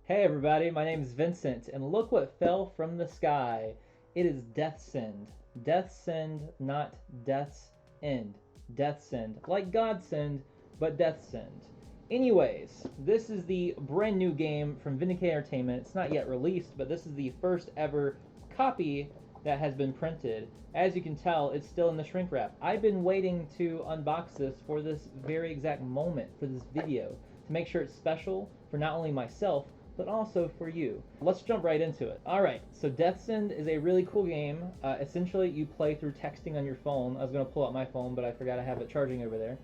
Hey everybody, my name is Vincent, and look what fell from the sky. It is Deathsend. Deathsend, not Death's End. Deathsend, like Godsend, but Deathsend. Anyways, this is the brand new game from Vindicated Entertainment. It's not yet released, but this is the first ever copy that has been printed. As you can tell, it's still in the shrink wrap. I've been waiting to unbox this for this very exact moment, for this video, to make sure it's special for not only myself, but also for you. Let's jump right into it. Alright, so Deathsend is a really cool game. Essentially, you play through texting on your phone. I was going to pull out my phone, but I forgot I have it charging over there.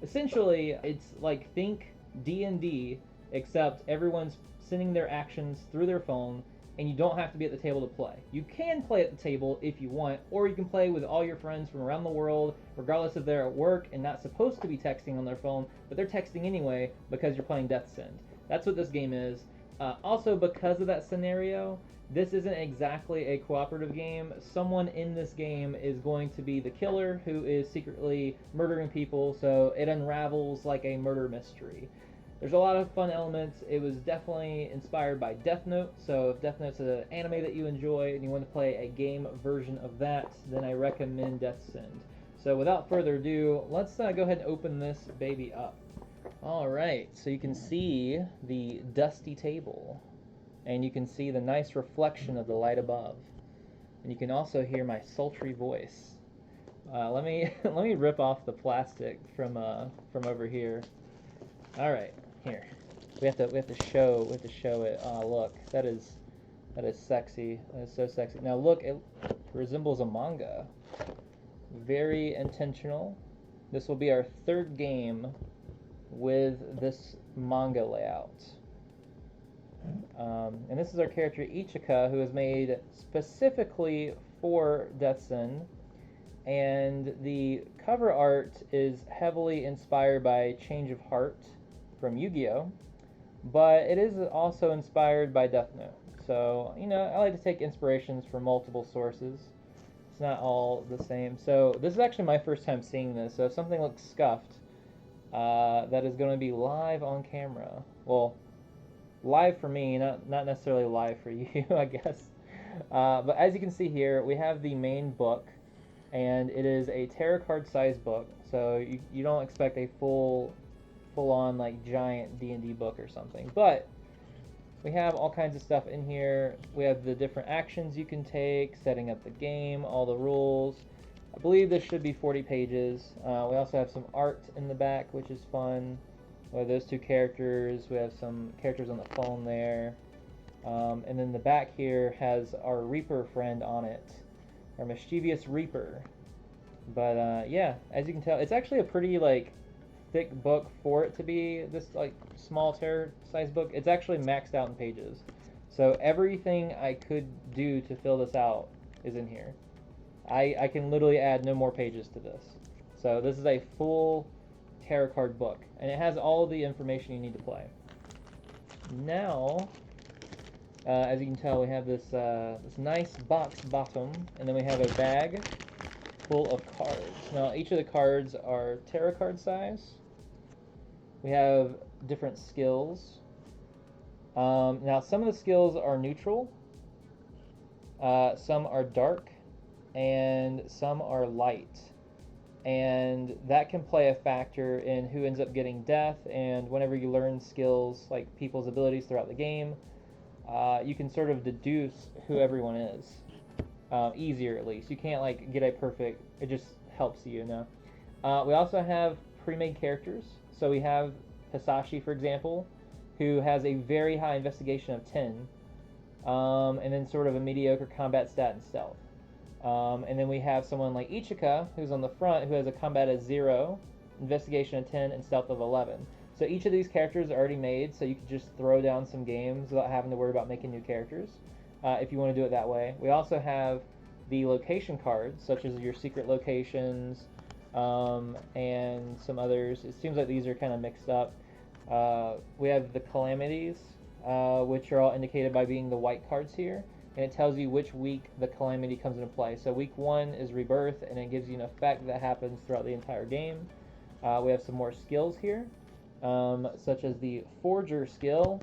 Essentially, it's like think D&D, except everyone's sending their actions through their phone, and you don't have to be at the table to play. You can play at the table if you want, or you can play with all your friends from around the world, regardless if they're at work and not supposed to be texting on their phone, but they're texting anyway because you're playing Deathsend. That's what this game is. Also, because of that scenario, this isn't exactly a cooperative game. Someone in this game is going to be the killer who is secretly murdering people, so it unravels like a murder mystery. There's a lot of fun elements. It was definitely inspired by Death Note, so if Death Note's an anime that you enjoy and you want to play a game version of that, then I recommend Deathsend. So without further ado, let's go ahead and open this baby up. Alright, so you can see the dusty table, and you can see the nice reflection of the light above, and you can also hear my sultry voice. Let me let me rip off the plastic from over here. Alright, here. We have to show it. Oh, look, that is sexy. That is so sexy. Now look, it resembles a manga. Very intentional. This will be our third game with this manga layout. And this is our character Ichika, who is made specifically for Deathsend, and the cover art is heavily inspired by Change of Heart from Yu-Gi-Oh, but it is also inspired by Death Note. So, you know, I like to take inspirations from multiple sources. It's not all the same. So this is actually my first time seeing this, so if something looks scuffed, that is going to be live on camera. Well, live for me, not necessarily live for you, I guess. But as you can see here, we have the main book, and it is a tarot card size book, so you don't expect a full-on like giant D&D book or something. But we have all kinds of stuff in here. We have the different actions you can take, setting up the game, all the rules. I believe this should be 40 pages. We also have some art in the back, which is fun. We have those two characters. We have some characters on the phone there. And then the back here has our Reaper friend on it. Our mischievous Reaper. But yeah, as you can tell, it's actually a pretty like thick book for it to be this like small tarot size book. It's actually maxed out in pages. So everything I could do to fill this out is in here. I can literally add no more pages to this. So this is a full tarot card book, and it has all the information you need to play. Now, as you can tell, we have this nice box bottom, and then we have a bag full of cards. Now, each of the cards are tarot card size. We have different skills. Now, some of the skills are neutral. Some are dark, and some are light, and that can play a factor in who ends up getting death. And whenever you learn skills like people's abilities throughout the game, you can sort of deduce who everyone is, easier at least. You can't like get a perfect, it just helps you know. We also have pre-made characters. So we have Hisashi, for example, who has a very high investigation of 10, and then sort of a mediocre combat stat and stealth. And then we have someone like Ichika, who's on the front, who has a combat of 0, investigation of 10, and stealth of 11. So each of these characters are already made, so you can just throw down some games without having to worry about making new characters, if you want to do it that way. We also have the location cards, such as your secret locations, and some others. It seems like these are kind of mixed up. We have the calamities, which are all indicated by being the white cards here. And it tells you which week the calamity comes into play. So week 1 is rebirth, and it gives you an effect that happens throughout the entire game. We have some more skills here, such as the forger skill,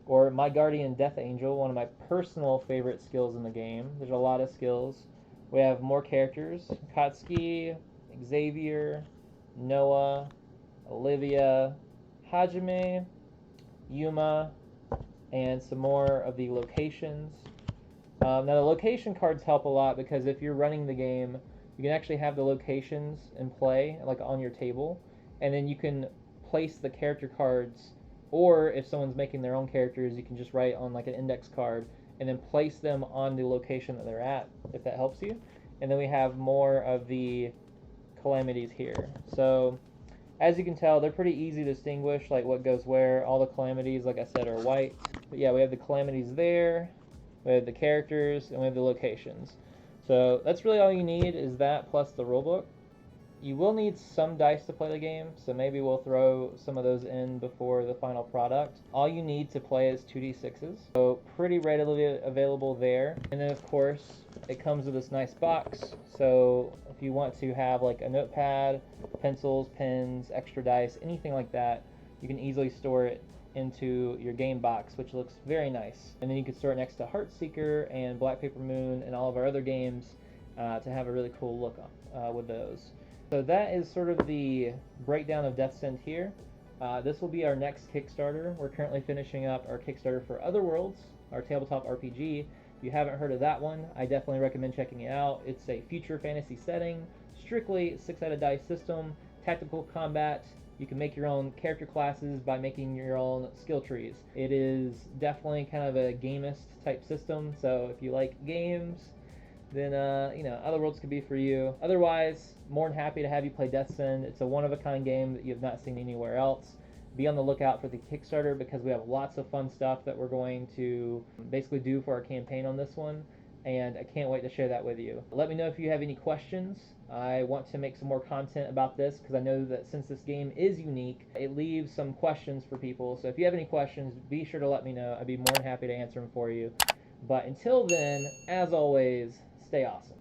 or My Guardian Death Angel, one of my personal favorite skills in the game. There's a lot of skills. We have more characters: Katsuki, Xavier, Noah, Olivia, Hajime, Yuma, and some more of the locations. Now the location cards help a lot because if you're running the game, you can actually have the locations in play, like on your table, and then you can place the character cards, or if someone's making their own characters, you can just write on like an index card and then place them on the location that they're at, if that helps you. And then we have more of the calamities here. So as you can tell, they're pretty easy to distinguish, like what goes where. All the calamities, like I said, are white. But yeah, we have the calamities there, we have the characters, and we have the locations. So that's really all you need, is that plus the rulebook. You will need some dice to play the game, so maybe we'll throw some of those in before the final product. All you need to play is 2d6s, so pretty readily available there. And then of course, it comes with this nice box, so if you want to have like a notepad, pencils, pens, extra dice, anything like that, you can easily store it into your game box, which looks very nice. And then you can store it next to Heartseeker and Black Paper Moon and all of our other games to have a really cool look on, with those. So that is sort of the breakdown of Deathsend here. This will be our next Kickstarter. We're currently finishing up our Kickstarter for Otherworlds, our tabletop RPG. If you haven't heard of that one, I definitely recommend checking it out. It's a future fantasy setting, strictly 6-sided dice system, tactical combat. You can make your own character classes by making your own skill trees. It is definitely kind of a gamist type system, so if you like games, then Otherworlds could be for you. Otherwise, more than happy to have you play Deathsend. It's a one-of-a-kind game that you have not seen anywhere else. Be on the lookout for the Kickstarter because we have lots of fun stuff that we're going to basically do for our campaign on this one, and I can't wait to share that with you. Let me know if you have any questions. I want to make some more content about this because I know that since this game is unique, it leaves some questions for people. So if you have any questions, be sure to let me know. I'd be more than happy to answer them for you. But until then, as always, stay awesome.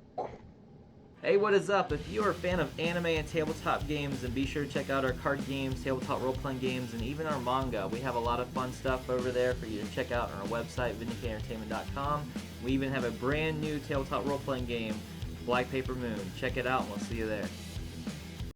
Hey, what is up? If you're a fan of anime and tabletop games, then be sure to check out our card games, tabletop role-playing games, and even our manga. We have a lot of fun stuff over there for you to check out on our website, VindicateedEntertainment.com. We even have a brand new tabletop role-playing game, Black Paper Moon. Check it out, and we'll see you there.